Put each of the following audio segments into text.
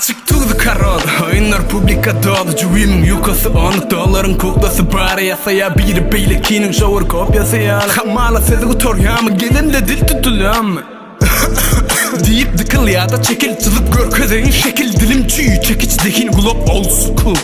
Açık TUZY KAROLY oyunlar publika dolu Cüvimin yukası onu doların kuklası bari yasaya biri beylekinin şovur kopyası ya Hamala sezgi toryamı gelimle dil tutulam deyip dıkıl ya da çekil çılıp gör közeyin şekil dilim çiğ çekiç dekin glop old school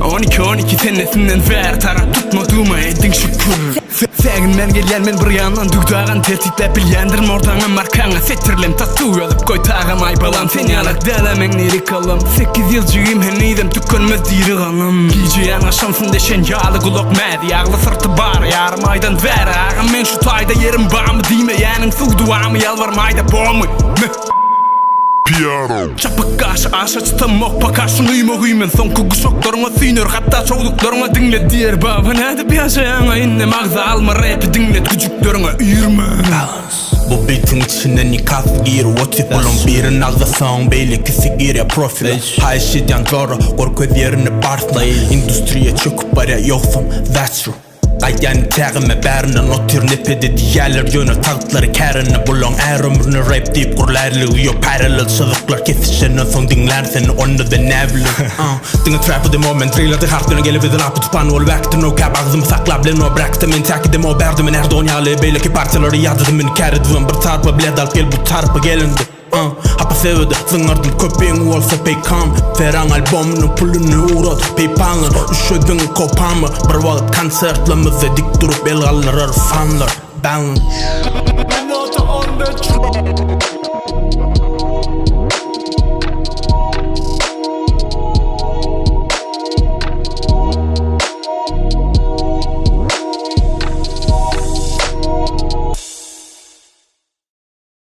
12 senesinden ver taraf tutmadığıma edin şükür Segin men gelyen men bir yandan dügdağın tertiple bilyendirim ortağın markana setirlem tatu yazıp koy tağım ay balam seni alak delemen neri kalım 8 yılcıyım henneydem tükönmez diri kanım Giyeceyen aşamsın deşen yağlı kulak medi yağlı sırtı bar yarım aydan ver ağam men şu tayda yerim bağımı diyme yenin su duamı yalvarmayda boğumu Çapık kaşı aşağı çıtamok pakaşın uyumak uyumen son kuguşoklarına sinir hatta çoğluklarına dinle diğer baba Hadi bir yaşayana inne mağza alma rapi dinlet küçüklerine uyurma Bu beatin içinde nikaz gir Watif olun birin ağzasın beyli kisi gir ya profil Hay shit yan zora korku yerini barsla Industriye çöküp bari yoksun that's true Qayan təğime bərine notir nepedi diyalar yönü tağıtları kərine bulun Ər ömrünü rap deyip qurlarlığı yok paralel sızıklar kesişene son dinler seni onu da nevli Dine trapı dem o men drilladı hartlarına gelip edin apı tupan ol vaktin o kab ağzımı sakla bilen o bıraktım en takidim o berdim en her donyalı beyleki parçaları yazdım beni kərdidim bir tarpa bile dal gel bu tarpa gelindi Hapa sevdi zıngırdım köpeğin olsa peykam Feran albomunu pulunu uğrat peypanlar Üşüdün kopamı bir vakit konsertlamızda dik durup el alır fanlar Balance MeNota on the track.